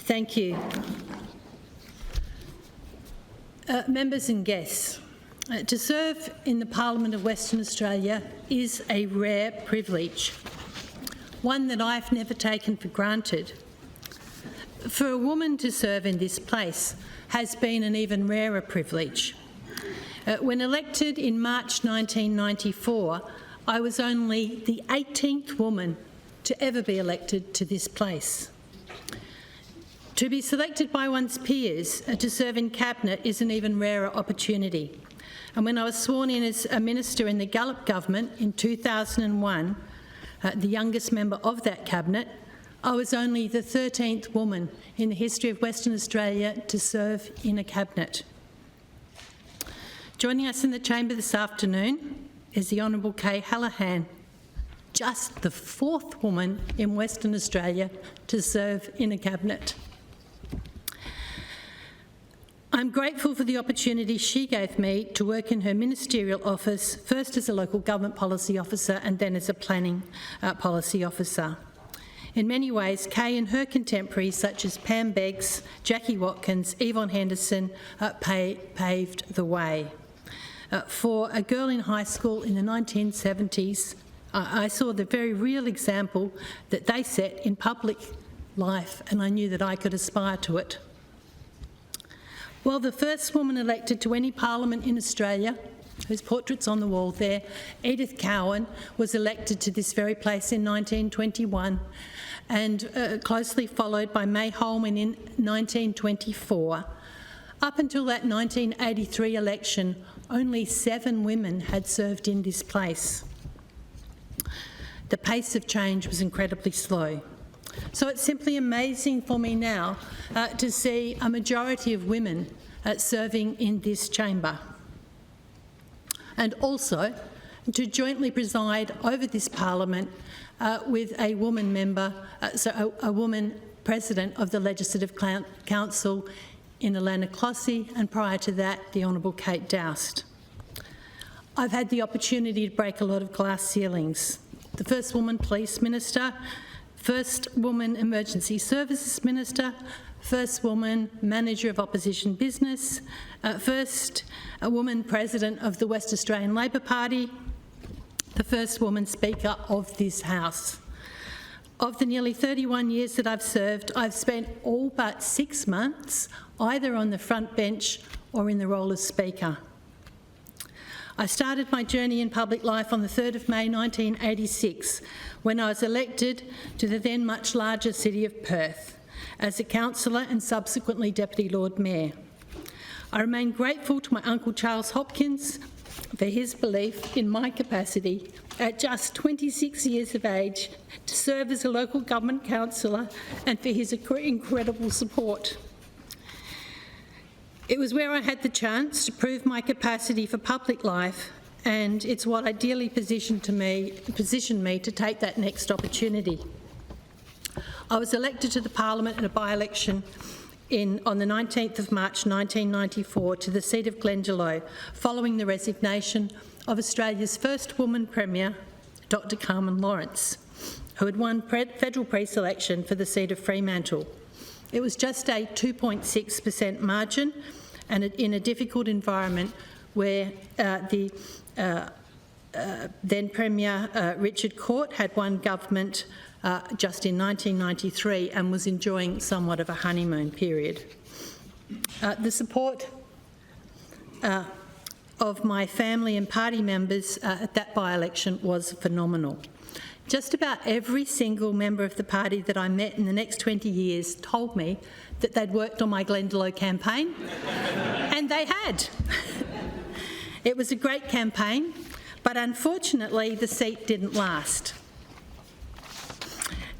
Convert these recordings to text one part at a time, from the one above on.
Thank you. Members and guests, to serve in the Parliament of Western Australia is a rare privilege, one that I've never taken for granted. For a woman to serve in this place has been an even rarer privilege. When elected in March 1994, I was only the 18th woman to ever be elected to this place. To be selected by one's peers to serve in Cabinet is an even rarer opportunity. And when I was sworn in as a minister in the Gallop government in 2001, the youngest member of that Cabinet, I was only the 13th woman in the history of Western Australia to serve in a Cabinet. Joining us in the chamber this afternoon is the Honourable Kay Hallahan, just the 4th woman in Western Australia to serve in a Cabinet. I'm grateful for the opportunity she gave me to work in her ministerial office, first as a local government policy officer and then as a planning policy officer. In many ways, Kay and her contemporaries such as Pam Beggs, Jackie Watkins, Yvonne Henderson paved the way. For a girl in high school in the 1970s, I saw the very real example that they set in public life, and I knew that I could aspire to it. Well, the first woman elected to any parliament in Australia, whose portrait's on the wall there, Edith Cowan, was elected to this very place in 1921, and closely followed by May Holman in 1924. Up until that 1983 election, only 7 women had served in this place. The pace of change was incredibly slow. So it's simply amazing for me now to see a majority of women serving in this chamber, and also to jointly preside over this parliament with a woman member, a woman president of the Legislative Council in Alana Clossy, and prior to that, the Honourable Kate Doust. I've had the opportunity to break a lot of glass ceilings. The first woman police minister, first woman emergency services minister, first woman manager of opposition business, first woman president of the West Australian Labor Party, the first woman speaker of this House. Of the nearly 31 years that I've served, I've spent all but 6 months either on the front bench or in the role of Speaker. I started my journey in public life on the 3rd of May 1986 when I was elected to the then much larger city of Perth as a councillor and subsequently Deputy Lord Mayor. I remain grateful to my uncle Charles Hopkins for his belief in my capacity at just 26 years of age to serve as a local government councillor and for his incredible support. It was where I had the chance to prove my capacity for public life, and it's what ideally positioned me to take that next opportunity. I was elected to the Parliament in a by-election on the 19th of March 1994 to the seat of Glendalough, following the resignation of Australia's first woman Premier, Dr Carmen Lawrence, who had won federal pre-selection for the seat of Fremantle. It was just a 2.6% margin, and in a difficult environment where the then Premier Richard Court had won government just in 1993 and was enjoying somewhat of a honeymoon period. The support of my family and party members at that by-election was phenomenal. Just about every single member of the party that I met in the next 20 years told me that they'd worked on my Glendalough campaign, and they had. It was a great campaign, but unfortunately the seat didn't last.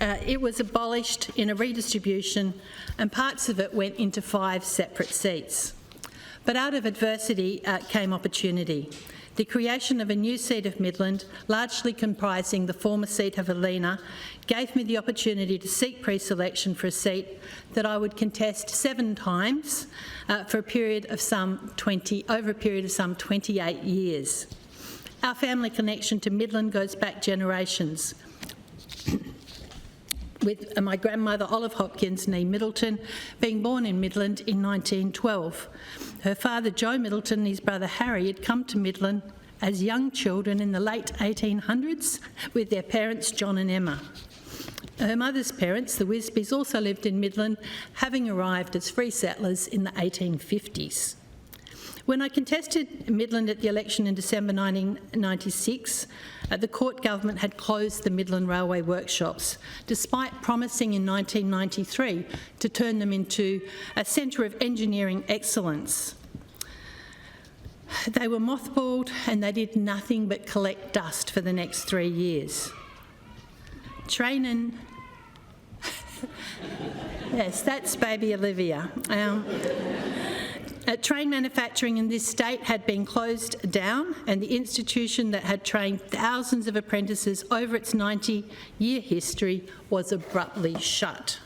It was abolished in a redistribution, and parts of it went into 5 separate seats. But out of adversity came opportunity. The creation of a new seat of Midland, largely comprising the former seat of Helena, gave me the opportunity to seek pre-selection for a seat that I would contest 7 times over a period of some 28 years. Our family connection to Midland goes back generations. with my grandmother Olive Hopkins nee Middleton being born in Midland in 1912. Her father Joe Middleton and his brother Harry had come to Midland as young children in the late 1800s with their parents John and Emma. Her mother's parents, the Wisbys, also lived in Midland, having arrived as free settlers in the 1850s. When I contested Midland at the election in December 1996, the Court government had closed the Midland Railway workshops, despite promising in 1993 to turn them into a centre of engineering excellence. They were mothballed and they did nothing but collect dust for the next 3 years. Yes, that's baby Olivia. Train manufacturing in this state had been closed down, and the institution that had trained thousands of apprentices over its 90-year history was abruptly shut.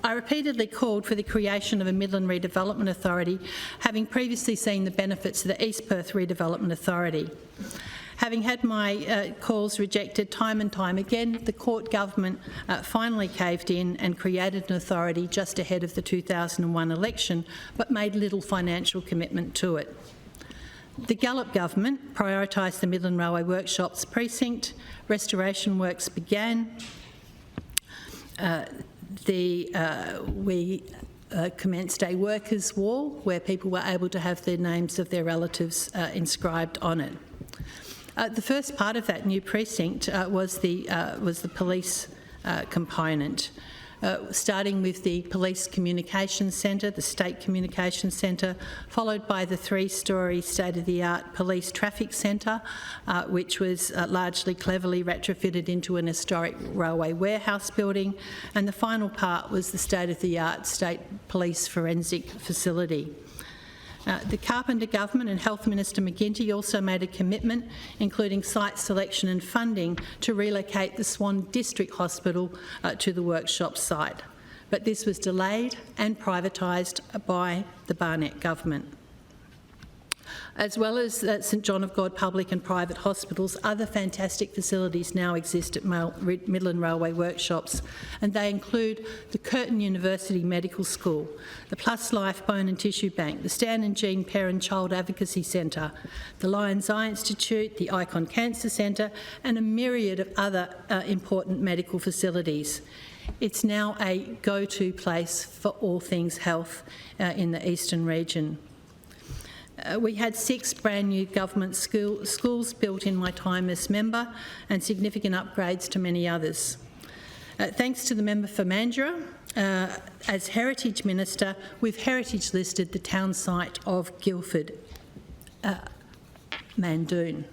I repeatedly called for the creation of a Midland Redevelopment Authority, having previously seen the benefits of the East Perth Redevelopment Authority. Having had my calls rejected time and time again, the Court government finally caved in and created an authority just ahead of the 2001 election, but made little financial commitment to it. The Gallop government prioritised the Midland Railway Workshops precinct, restoration works began, we commenced a workers' wall where people were able to have the names of their relatives inscribed on it. The first part of that new precinct was the police component, starting with the Police Communications Centre, the State Communications Centre, followed by the 3-storey state-of-the-art Police Traffic Centre, which was largely cleverly retrofitted into an historic railway warehouse building, and the final part was the state-of-the-art State Police Forensic Facility. The Carpenter government and Health Minister McGuinty also made a commitment, including site selection and funding, to relocate the Swan District Hospital to the workshop site. But this was delayed and privatised by the Barnett government. As well as St John of God public and private hospitals, other fantastic facilities now exist at Midland Railway Workshops, and they include the Curtin University Medical School, the Plus Life Bone and Tissue Bank, the Stan and Jean Parent Child Advocacy Centre, the Lions Eye Institute, the Icon Cancer Centre, and a myriad of other important medical facilities. It's now a go-to place for all things health in the eastern region. We had 6 brand new government schools built in my time as member, and significant upgrades to many others. Thanks to the member for Mandurah, as Heritage Minister, we've heritage listed the town site of Guildford, Mandoon.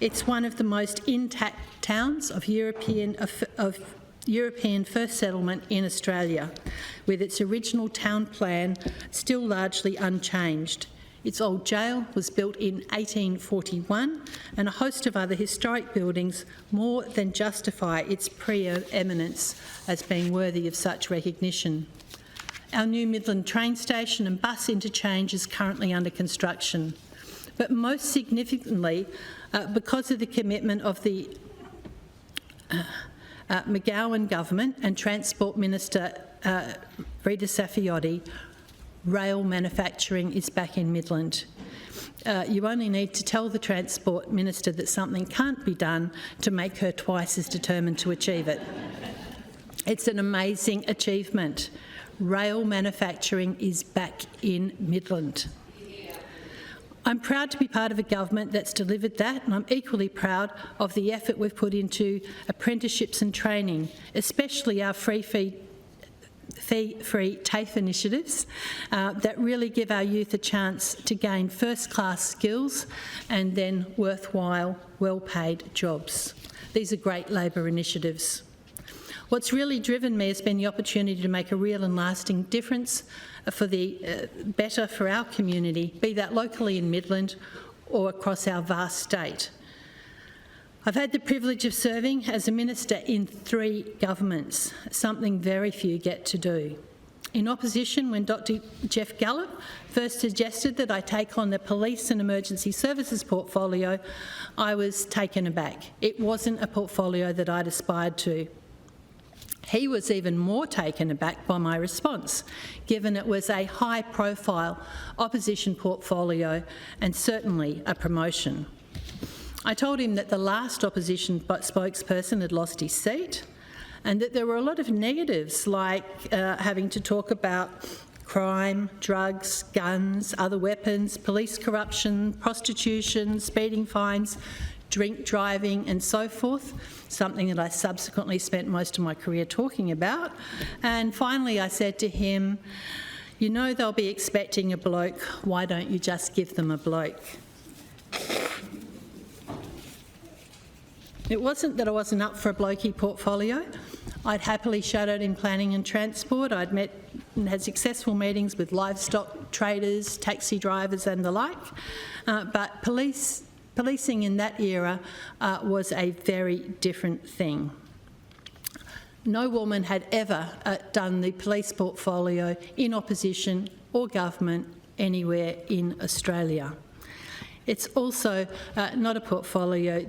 It's one of the most intact towns of European first settlement in Australia, with its original town plan still largely unchanged. Its old jail was built in 1841, and a host of other historic buildings more than justify its pre-eminence as being worthy of such recognition. Our new Midland train station and bus interchange is currently under construction. But most significantly, because of the commitment of the McGowan government and Transport Minister Rita Saffioti, rail manufacturing is back in Midland. You only need to tell the Transport Minister that something can't be done to make her twice as determined to achieve it. It's an amazing achievement. Rail manufacturing is back in Midland. I'm proud to be part of a government that's delivered that, and I'm equally proud of the effort we've put into apprenticeships and training, especially our fee-free TAFE initiatives that really give our youth a chance to gain first-class skills and then worthwhile, well-paid jobs. These are great Labor initiatives. What's really driven me has been the opportunity to make a real and lasting difference for the better for our community, be that locally in Midland or across our vast state. I've had the privilege of serving as a minister in 3 governments, something very few get to do. In opposition, when Dr Jeff Gallop first suggested that I take on the police and emergency services portfolio, I was taken aback. It wasn't a portfolio that I'd aspired to. He was even more taken aback by my response, given it was a high-profile opposition portfolio and certainly a promotion. I told him that the last opposition spokesperson had lost his seat and that there were a lot of negatives, like having to talk about crime, drugs, guns, other weapons, police corruption, prostitution, speeding fines, drink driving and so forth, something that I subsequently spent most of my career talking about. And finally I said to him, "You know they'll be expecting a bloke, why don't you just give them a bloke?" It wasn't that I wasn't up for a blokey portfolio. I'd happily shadowed in planning and transport. I'd met and had successful meetings with livestock traders, taxi drivers and the like, but policing in that era was a very different thing. No woman had ever done the police portfolio in opposition or government anywhere in Australia. It's also not a portfolio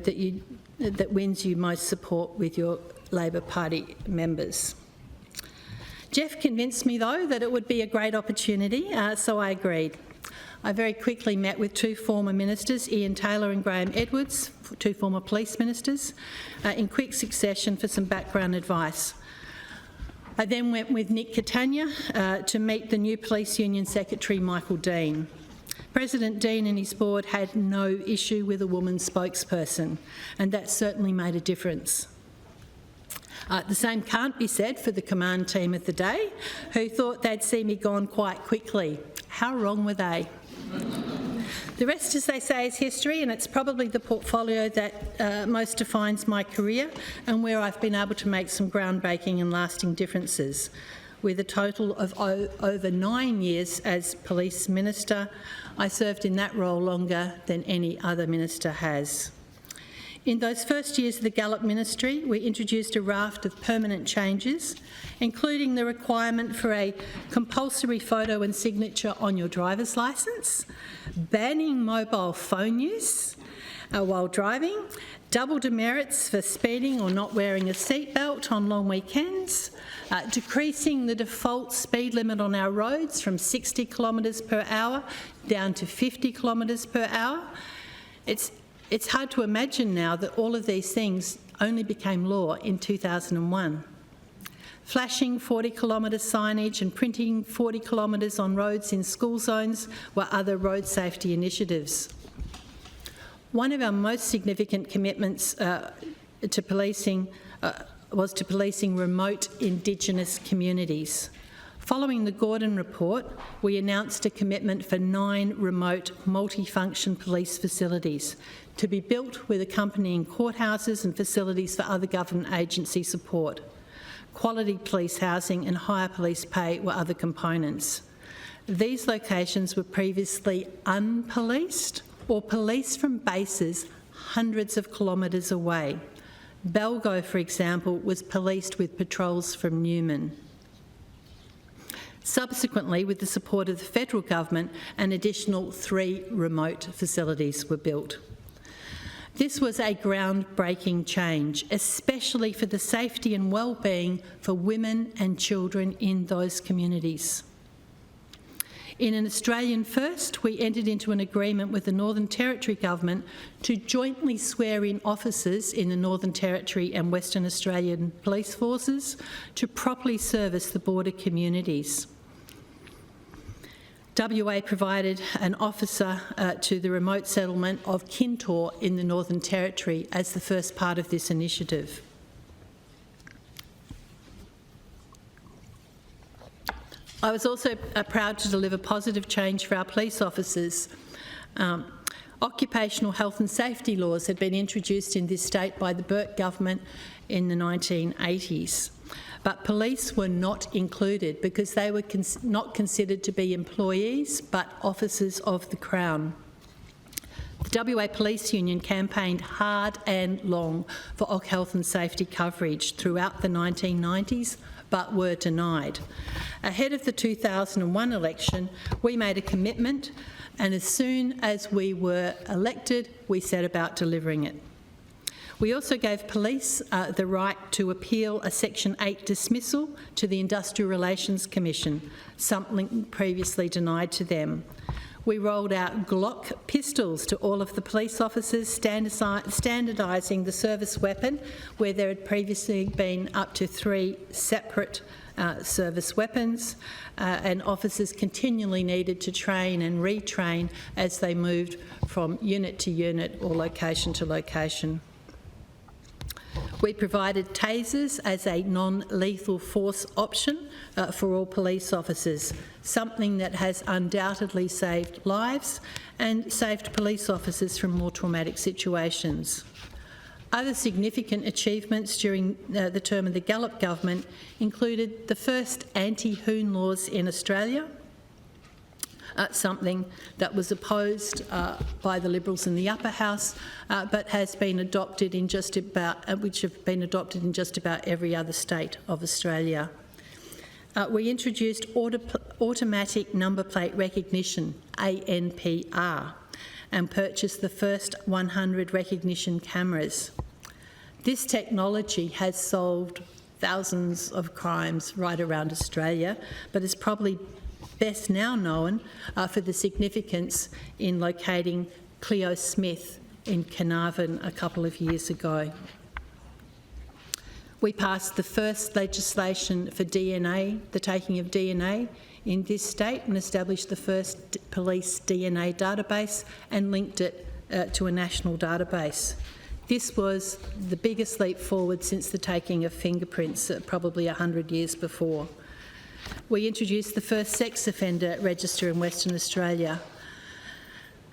that wins you most support with your Labor Party members. Jeff convinced me, though, that it would be a great opportunity, so I agreed. I very quickly met with two former ministers, Ian Taylor and Graham Edwards, two former police ministers, in quick succession for some background advice. I then went with Nick Catania to meet the new Police Union Secretary, Michael Dean. President Dean and his board had no issue with a woman spokesperson, and that certainly made a difference. The same can't be said for the command team of the day, who thought they'd see me gone quite quickly. How wrong were they? The rest, as they say, is history, and it's probably the portfolio that most defines my career and where I've been able to make some groundbreaking and lasting differences. With a total of over 9 years as Police Minister, I served in that role longer than any other minister has. In those first years of the Gallop ministry, we introduced a raft of permanent changes, including the requirement for a compulsory photo and signature on your driver's licence, banning mobile phone use while driving, double demerits for speeding or not wearing a seatbelt on long weekends, decreasing the default speed limit on our roads from 60 kilometres per hour down to 50 kilometres per hour. It's hard to imagine now that all of these things only became law in 2001. Flashing 40-kilometre signage and printing 40 kilometres on roads in school zones were other road safety initiatives. One of our most significant commitments to policing was to policing remote Indigenous communities. Following the Gordon report, we announced a commitment for 9 remote multifunction police facilities to be built with accompanying courthouses and facilities for other government agency support. Quality police housing and higher police pay were other components. These locations were previously unpoliced or policed from bases hundreds of kilometres away. Belgo, for example, was policed with patrols from Newman. Subsequently, with the support of the federal government, an additional 3 remote facilities were built. This was a groundbreaking change, especially for the safety and well-being for women and children in those communities. In an Australian first, we entered into an agreement with the Northern Territory Government to jointly swear in officers in the Northern Territory and Western Australian police forces to properly service the border communities. WA provided an officer to the remote settlement of Kintor in the Northern Territory as the first part of this initiative. I was also proud to deliver positive change for our police officers. Occupational health and safety laws had been introduced in this state by the Burke government in the 1980s. But police were not included because they were not considered to be employees but officers of the Crown. The WA Police Union campaigned hard and long for health and safety coverage throughout the 1990s but were denied. Ahead of the 2001 election, we made a commitment, and as soon as we were elected, we set about delivering it. We also gave police the right to appeal a Section 8 dismissal to the Industrial Relations Commission, something previously denied to them. We rolled out Glock pistols to all of the police officers, standardising the service weapon where there had previously been up to 3 separate service weapons, and officers continually needed to train and retrain as they moved from unit to unit or location to location. We provided tasers as a non-lethal force option for all police officers, something that has undoubtedly saved lives and saved police officers from more traumatic situations. Other significant achievements during the term of the Gallop government included the first anti-hoon laws in Australia, something that was opposed by the Liberals in the upper house, but has been adopted in just about, which have been adopted in just about every other state of Australia. We introduced automatic number plate recognition, ANPR, and purchased the first 100 recognition cameras. This technology has solved thousands of crimes right around Australia, but is probably best now known for the significance in locating Cleo Smith in Carnarvon a couple of years ago. We passed the first legislation for DNA, the taking of DNA in this state, and established the first police DNA database and linked it to a national database. This was the biggest leap forward since the taking of fingerprints, probably 100 years before. We introduced the first sex offender register in Western Australia,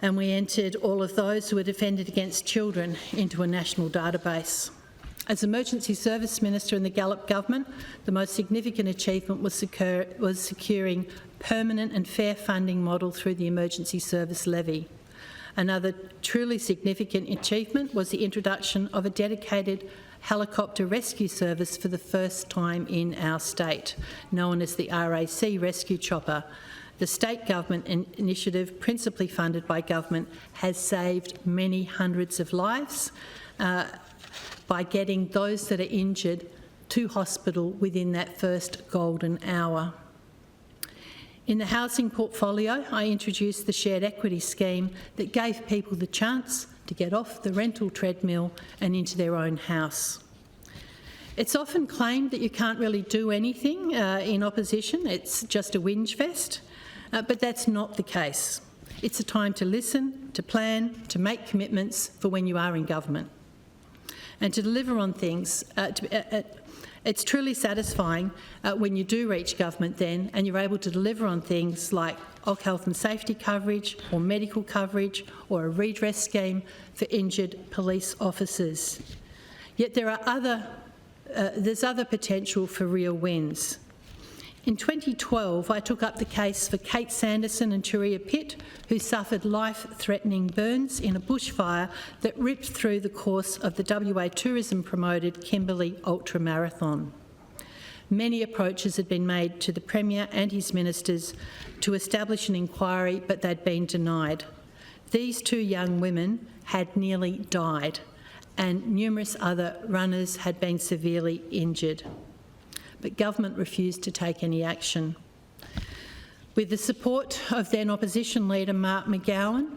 and we entered all of those who were offended against children into a national database. As Emergency Service Minister in the Gallop government, the most significant achievement was securing permanent and fair funding model through the Emergency Service Levy. Another truly significant achievement was the introduction of a dedicated helicopter rescue service for the first time in our state, known as the RAC Rescue Chopper. The state government initiative, principally funded by government, has saved many hundreds of lives by getting those that are injured to hospital within that first golden hour. In the housing portfolio, I introduced the shared equity scheme that gave people the chance to get off the rental treadmill and into their own house. It's often claimed that you can't really do anything in opposition, it's just a whinge fest, but that's not the case. It's a time to listen, to plan, to make commitments for when you are in government, and to deliver on things. It's truly satisfying when you do reach government then and you're able to deliver on things like OC health and safety coverage or medical coverage or a redress scheme for injured police officers. Yet there's other potential for real wins. In 2012, I took up the case for Kate Sanderson and Turia Pitt, who suffered life-threatening burns in a bushfire that ripped through the course of the WA tourism-promoted Kimberley Ultramarathon. Many approaches had been made to the Premier and his ministers to establish an inquiry, but they'd been denied. These 2 young women had nearly died, and numerous other runners had been severely injured. But government refused to take any action. With the support of then opposition leader Mark McGowan,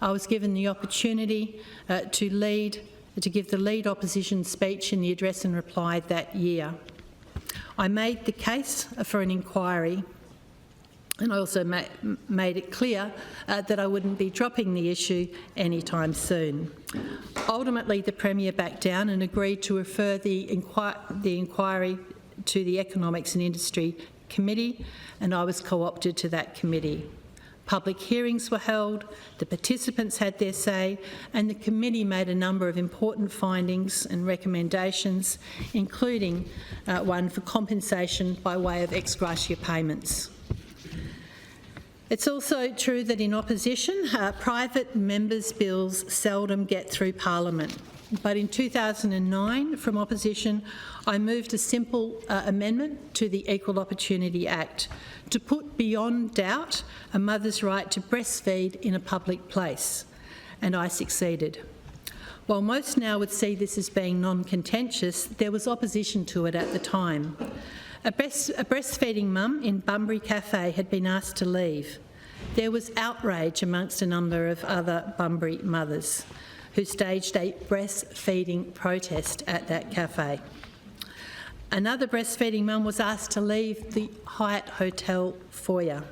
I was given the opportunity to give the lead opposition speech in the address and reply that year. I made the case for an inquiry, and I also made it clear that I wouldn't be dropping the issue anytime soon. Ultimately, the Premier backed down and agreed to refer the inquiry to the Economics and Industry Committee, and I was co-opted to that committee. Public hearings were held, the participants had their say, and the committee made a number of important findings and recommendations, including one for compensation by way of ex gratia payments. It's also true that in opposition, private members' bills seldom get through Parliament. But in 2009, from opposition, I moved a simple amendment to the Equal Opportunity Act to put beyond doubt a mother's right to breastfeed in a public place, and I succeeded. While most now would see this as being non-contentious, there was opposition to it at the time. A breastfeeding mum in Bunbury Cafe had been asked to leave. There was outrage amongst a number of other Bunbury mothers who staged a breastfeeding protest at that cafe. Another breastfeeding mum was asked to leave the Hyatt Hotel foyer.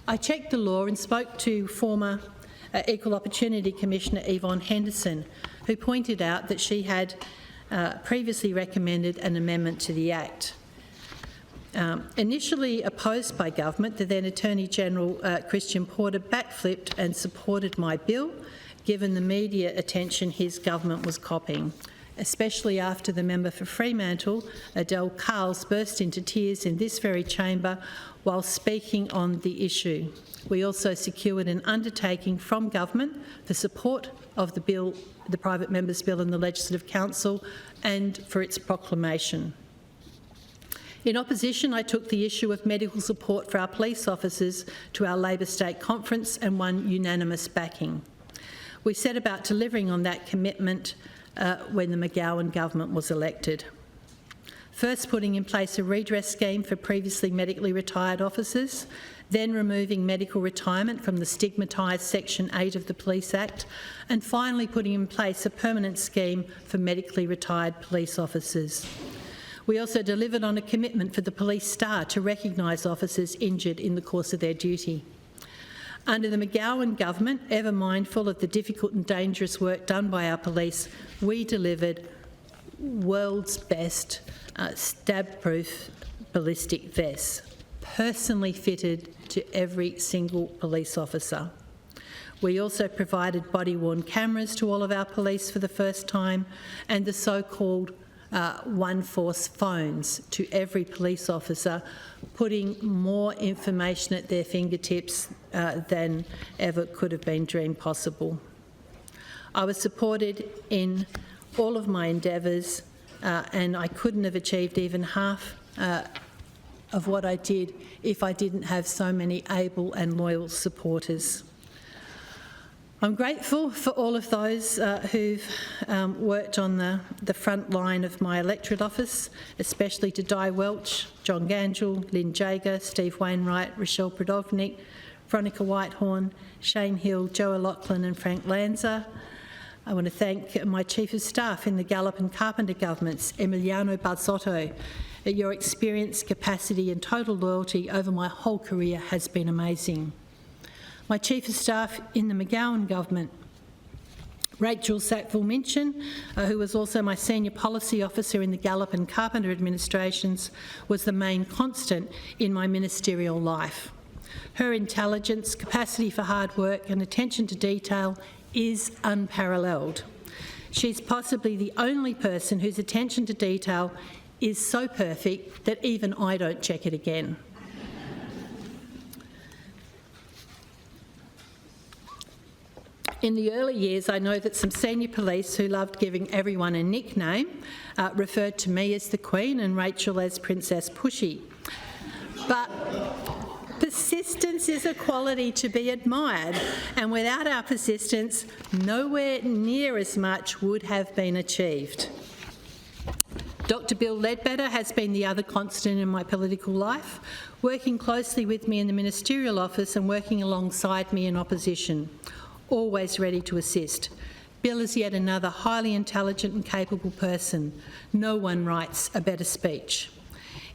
I checked the law and spoke to former Equal Opportunity Commissioner Yvonne Henderson, who pointed out that she had previously recommended an amendment to the Act. Initially opposed by government, the then Attorney-General Christian Porter backflipped and supported my bill, given the media attention his government was copying, especially after the member for Fremantle, Adele Carles, burst into tears in this very chamber while speaking on the issue. We also secured an undertaking from government for support of the bill, the private member's bill in the Legislative Council, and for its proclamation. In opposition, I took the issue of medical support for our police officers to our Labor State Conference and won unanimous backing. We set about delivering on that commitment when the McGowan government was elected. First, putting in place a redress scheme for previously medically retired officers, then removing medical retirement from the stigmatised Section 8 of the Police Act, and finally putting in place a permanent scheme for medically retired police officers. We also delivered on a commitment for the Police Star to recognise officers injured in the course of their duty. Under the McGowan government, ever mindful of the difficult and dangerous work done by our police, we delivered world's best stab-proof ballistic vests, personally fitted to every single police officer. We also provided body-worn cameras to all of our police for the first time, and the so-called One Force phones to every police officer, putting more information at their fingertips than ever could have been dreamed possible. I was supported in all of my endeavours, and I couldn't have achieved even half of what I did if I didn't have so many able and loyal supporters. I'm grateful for all of those who've worked on the front line of my electorate office, especially to Di Welch, John Gangel, Lynn Jager, Steve Wainwright, Rochelle Prodovnik, Veronica Whitehorn, Shane Hill, Joe O'Loughlin and Frank Lanza. I want to thank my Chief of Staff in the Gallop and Carpenter governments, Emiliano Barzotto. Your experience, capacity and total loyalty over my whole career has been amazing. My Chief of Staff in the McGowan government, Rachel Sackville-Minchin, who was also my Senior Policy Officer in the Gallop and Carpenter administrations, was the main constant in my ministerial life. Her intelligence, capacity for hard work and attention to detail is unparalleled. She's possibly the only person whose attention to detail is so perfect that even I don't check it again. In the early years, I know that some senior police who loved giving everyone a nickname referred to me as the Queen and Rachel as Princess Pushy. But persistence is a quality to be admired, and without our persistence, nowhere near as much would have been achieved. Dr. Bill Ledbetter has been the other constant in my political life, working closely with me in the ministerial office and working alongside me in opposition, always ready to assist. Bill is yet another highly intelligent and capable person. No one writes a better speech.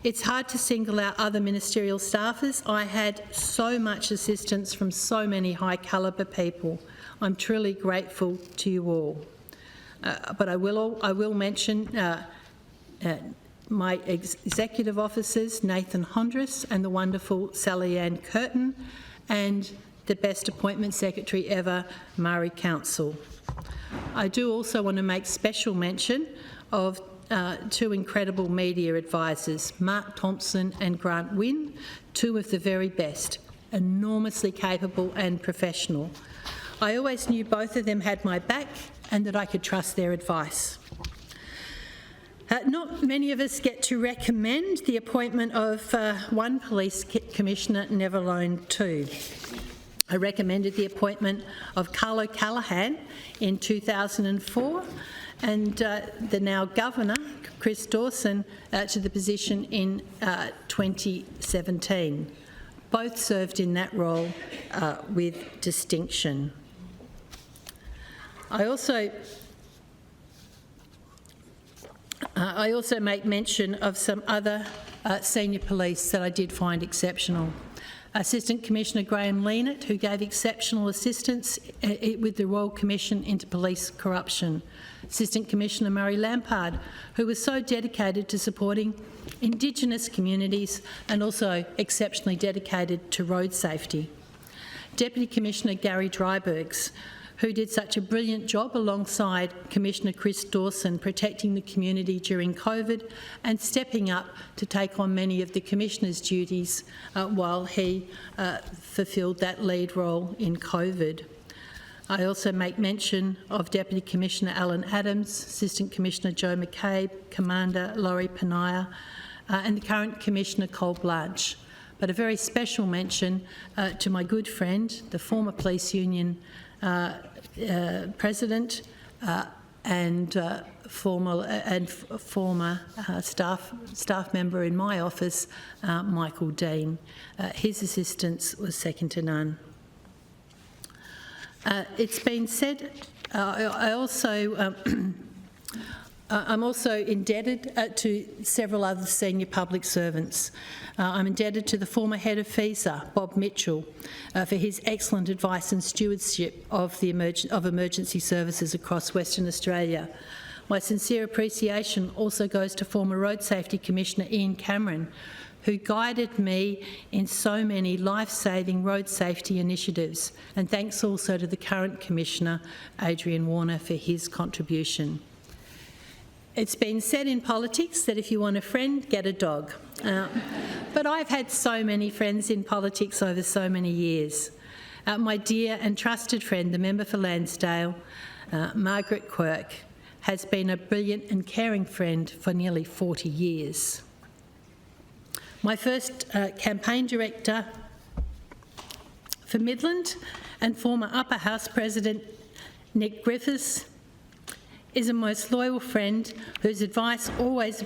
It's hard to single out other ministerial staffers. I had so much assistance from so many high calibre people. I'm truly grateful to you all. But I will mention my executive officers, Nathan Hondras and the wonderful Sally Ann Curtin, and the best appointment secretary ever, Murray Council. I do also want to make special mention of two incredible media advisors, Mark Thompson and Grant Wynne, two of the very best, enormously capable and professional. I always knew both of them had my back and that I could trust their advice. Not many of us get to recommend the appointment of one police commissioner, never alone two. I recommended the appointment of Carlo Callaghan in 2004 and the now Governor, Chris Dawson, to the position in 2017. Both served in that role with distinction. I also make mention of some other senior police that I did find exceptional. Assistant Commissioner Graham Leanett, who gave exceptional assistance with the Royal Commission into Police Corruption. Assistant Commissioner Murray Lampard, who was so dedicated to supporting Indigenous communities and also exceptionally dedicated to road safety. Deputy Commissioner Gary Drybergs, who did such a brilliant job alongside Commissioner Chris Dawson protecting the community during COVID and stepping up to take on many of the Commissioner's duties while he fulfilled that lead role in COVID. I also make mention of Deputy Commissioner Alan Adams, Assistant Commissioner Joe McCabe, Commander Laurie Panaya and the current Commissioner Cole Blanche. But a very special mention to my good friend, the former Police Union President and former staff member in my office, Michael Dean. His assistance was second to none. It's been said, I'm also indebted to several other senior public servants. I'm indebted to the former head of FISA, Bob Mitchell, for his excellent advice and stewardship of emergency services across Western Australia. My sincere appreciation also goes to former Road Safety Commissioner Ian Cameron, who guided me in so many life-saving road safety initiatives, and thanks also to the current Commissioner, Adrian Warner, for his contribution. It's been said in politics that if you want a friend, get a dog. But I've had so many friends in politics over so many years. My dear and trusted friend, the member for Lansdale, Margaret Quirk, has been a brilliant and caring friend for nearly 40 years. My first campaign director for Midland and former Upper House President Nick Griffiths is a most loyal friend whose advice always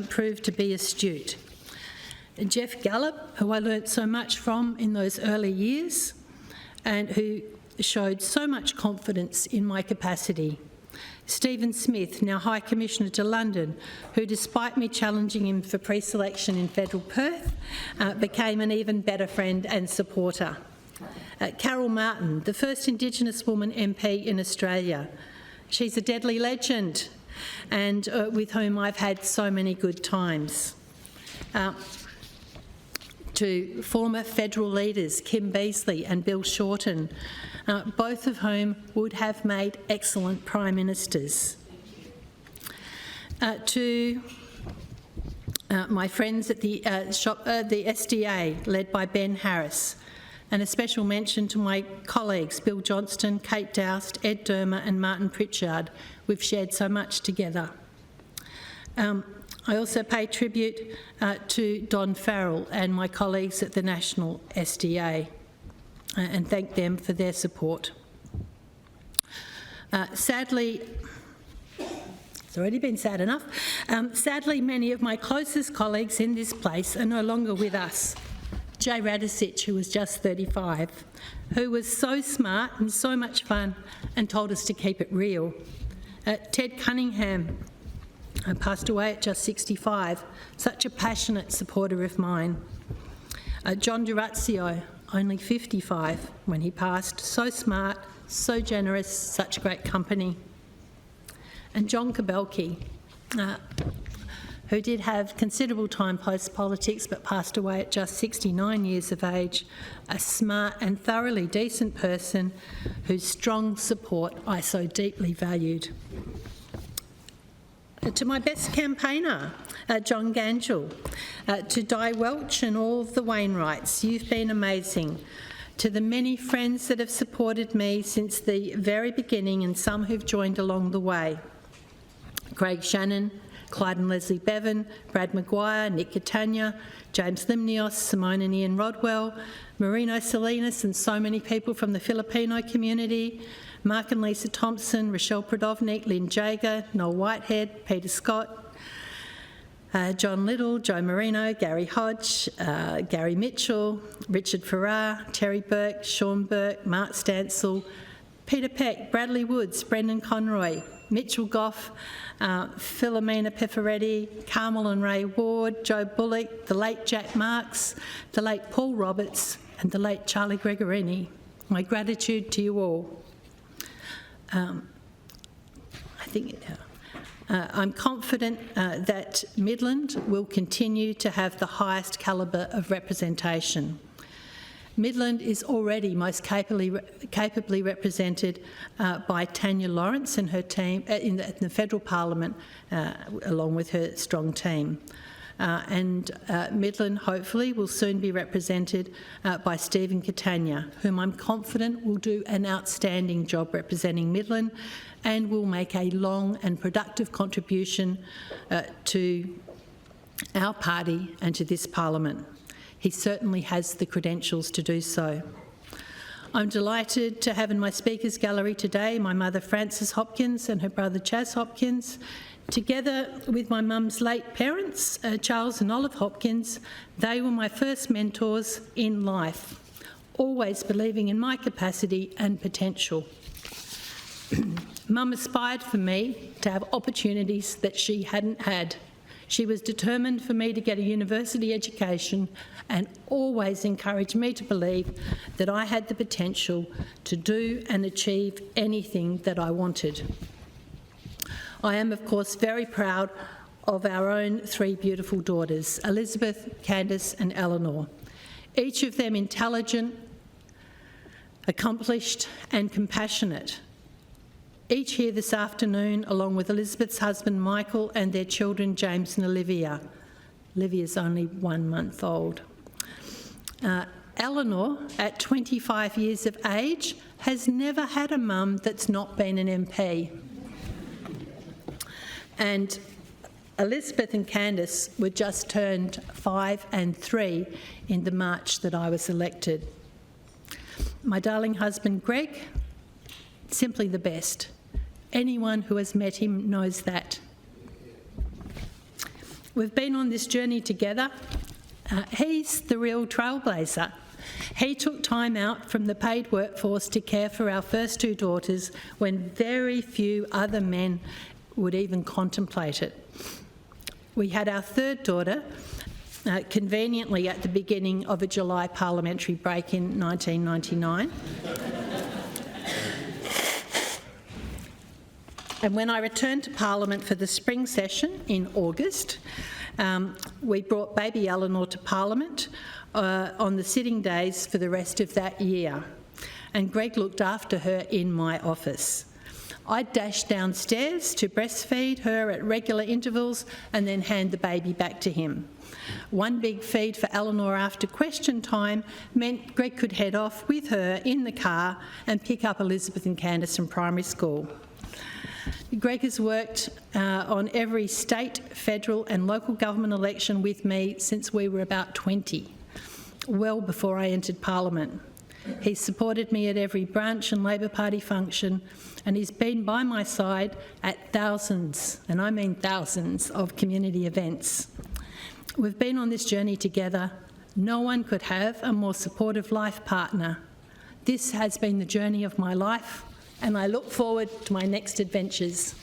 proved to be astute. Jeff Gallop, who I learnt so much from in those early years and who showed so much confidence in my capacity. Stephen Smith, now High Commissioner to London, who, despite me challenging him for pre-selection in federal Perth, became an even better friend and supporter. Carol Martin, the first Indigenous woman MP in Australia. She's a deadly legend and with whom I've had so many good times. To former federal leaders, Kim Beazley and Bill Shorten, both of whom would have made excellent Prime Ministers. To my friends at the SDA, led by Ben Harris, and a special mention to my colleagues, Bill Johnston, Kate Doust, Ed Dermer and Martin Pritchard. We've shared so much together. I also pay tribute to Don Farrell and my colleagues at the National SDA and thank them for their support. Sadly, it's already been sad enough, sadly many of my closest colleagues in this place are no longer with us. Jay Radisich, who was just 35, who was so smart and so much fun and told us to keep it real. Ted Cunningham passed away at just 65, such a passionate supporter of mine. John Durazio, only 55 when he passed, so smart, so generous, such great company. And John Kabelke, who did have considerable time post-politics but passed away at just 69 years of age, a smart and thoroughly decent person whose strong support I so deeply valued. To my best campaigner, John Gangel, to Di Welch and all of the Wainwrights, you've been amazing. To the many friends that have supported me since the very beginning and some who've joined along the way. Craig Shannon, Clyde and Leslie Bevan, Brad Maguire, Nick Catania, James Limnios, Simone and Ian Rodwell, Marino Salinas and so many people from the Filipino community, Mark and Lisa Thompson, Rochelle Prodovnik, Lynn Jager, Noel Whitehead, Peter Scott, John Little, Joe Marino, Gary Hodge, Gary Mitchell, Richard Farrar, Terry Burke, Sean Burke, Mark Stansel, Peter Peck, Bradley Woods, Brendan Conroy, Mitchell Goff, Philomena Pefferetti, Carmel and Ray Ward, Joe Bullock, the late Jack Marks, the late Paul Roberts and the late Charlie Gregorini. My gratitude to you all. I'm confident that Midland will continue to have the highest calibre of representation. Midland is already most capably represented by Tanya Lawrence and her team in the Federal Parliament, along with her strong team. And Midland, hopefully, will soon be represented by Stephen Catania, whom I'm confident will do an outstanding job representing Midland and will make a long and productive contribution to our party and to this Parliament. He certainly has the credentials to do so. I'm delighted to have in my speakers gallery today my mother Frances Hopkins and her brother Chas Hopkins. Together with my mum's late parents, Charles and Olive Hopkins, they were my first mentors in life, always believing in my capacity and potential. Mum aspired for me to have opportunities that she hadn't had. She was determined for me to get a university education and always encouraged me to believe that I had the potential to do and achieve anything that I wanted. I am, of course, very proud of our own three beautiful daughters, Elizabeth, Candice and Eleanor, each of them intelligent, accomplished and compassionate. Each here this afternoon, along with Elizabeth's husband Michael and their children James and Olivia. Olivia's only 1 month old. Eleanor, at 25 years of age, has never had a mum that's not been an MP. And Elizabeth and Candice were just turned 5 and 3 in the March that I was elected. My darling husband Greg, simply the best. Anyone who has met him knows that. We've been on this journey together. He's the real trailblazer. He took time out from the paid workforce to care for our first two daughters when very few other men would even contemplate it. We had our third daughter conveniently at the beginning of a July parliamentary break in 1999. And when I returned to Parliament for the spring session in August, we brought baby Eleanor to Parliament on the sitting days for the rest of that year. And Greg looked after her in my office. I dashed downstairs to breastfeed her at regular intervals and then hand the baby back to him. One big feed for Eleanor after question time meant Greg could head off with her in the car and pick up Elizabeth and Candice from primary school. Greg has worked on every state, federal and local government election with me since we were about 20, well before I entered Parliament. He's supported me at every branch and Labor Party function, and he's been by my side at thousands, and I mean thousands, of community events. We've been on this journey together. No one could have a more supportive life partner. This has been the journey of my life, and I look forward to my next adventures.